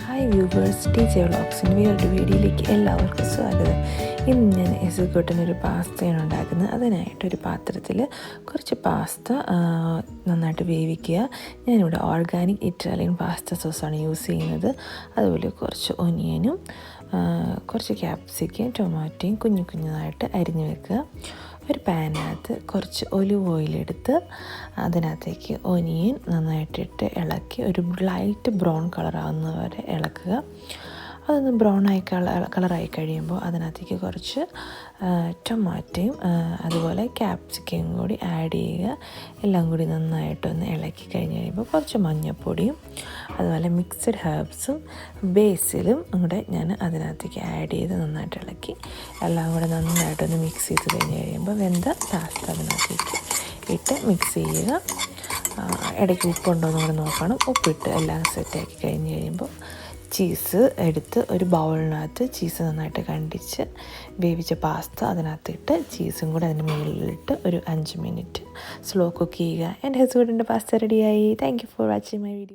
Hi viewers, T J വ്ളോഗ്സിൻ്റെ വേറൊരു വീഡിയോയിലേക്ക് എല്ലാവർക്കും സ്വാഗതം. ഇന്ന് ഞാൻ എസുകൂട്ടനൊരു പാസ്തയാണ് ഉണ്ടാക്കുന്നത്. അതിനായിട്ടൊരു പാത്രത്തിൽ കുറച്ച് പാസ്ത നന്നായിട്ട് വേവിക്കുക. ഞാനിവിടെ ഓർഗാനിക് ഇറ്റാലിയൻ പാസ്ത സോസാണ് യൂസ് ചെയ്യുന്നത്. അതുപോലെ കുറച്ച് ഒനിയനും കുറച്ച് ക്യാപ്സിക്കം ടൊമാറ്റോയും കുഞ്ഞതായിട്ട് അരിഞ്ഞു വെക്കുക. ഒരു പാനിനകത്ത് കുറച്ച് ഒലിവ് ഓയിലെടുത്ത് അതിനകത്തേക്ക് ഒനിയൻ നന്നായിട്ടിട്ട് ഇളക്കി ഒരു ലൈറ്റ് ബ്രൗൺ കളറാകുന്നത് വരെ ഇളക്കുക. അതൊന്ന് ബ്രൗണായി കളറായി കഴിയുമ്പോൾ അതിനകത്തേക്ക് കുറച്ച് ടൊമാറ്റോയും അതുപോലെ ക്യാപ്സിക്കയും കൂടി ആഡ് ചെയ്യുക. എല്ലാം കൂടി നന്നായിട്ടൊന്ന് ഇളക്കി കഴിഞ്ഞ് കഴിയുമ്പോൾ കുറച്ച് മഞ്ഞൾപ്പൊടിയും അതുപോലെ മിക്സഡ് ഹെർബ്സും ബേസിലും കൂടെ ഞാൻ അതിനകത്തേക്ക് ആഡ് ചെയ്ത് നന്നായിട്ട് ഇളക്കി എല്ലാം കൂടെ നന്നായിട്ടൊന്ന് മിക്സ് ചെയ്ത് കഴിഞ്ഞ് കഴിയുമ്പോൾ വെന്ത പാസ്ത അതിനകത്തേക്ക് ഇട്ട് മിക്സ് ചെയ്യുക. ഇടയ്ക്ക് ഉപ്പുണ്ടോയെന്ന് കൂടെ നോക്കണം. ഉപ്പിട്ട് എല്ലാം സെറ്റാക്കി കഴിഞ്ഞ് കഴിയുമ്പോൾ ചീസ് എടുത്ത് ഒരു ബൗളിനകത്ത് ചീസ് നന്നായിട്ട് കണ്ടിച്ച് വേവിച്ച പാസ്ത അതിനകത്തിട്ട് ചീസും കൂടെ അതിന് മുകളിലിട്ട് ഒരു 5 മിനിറ്റ് സ്ലോ കുക്ക് ചെയ്യുക. എൻ്റെ ഹസ്ബൻഡിൻ്റെ പാസ്ത റെഡിയായി. Thank you for watching my video.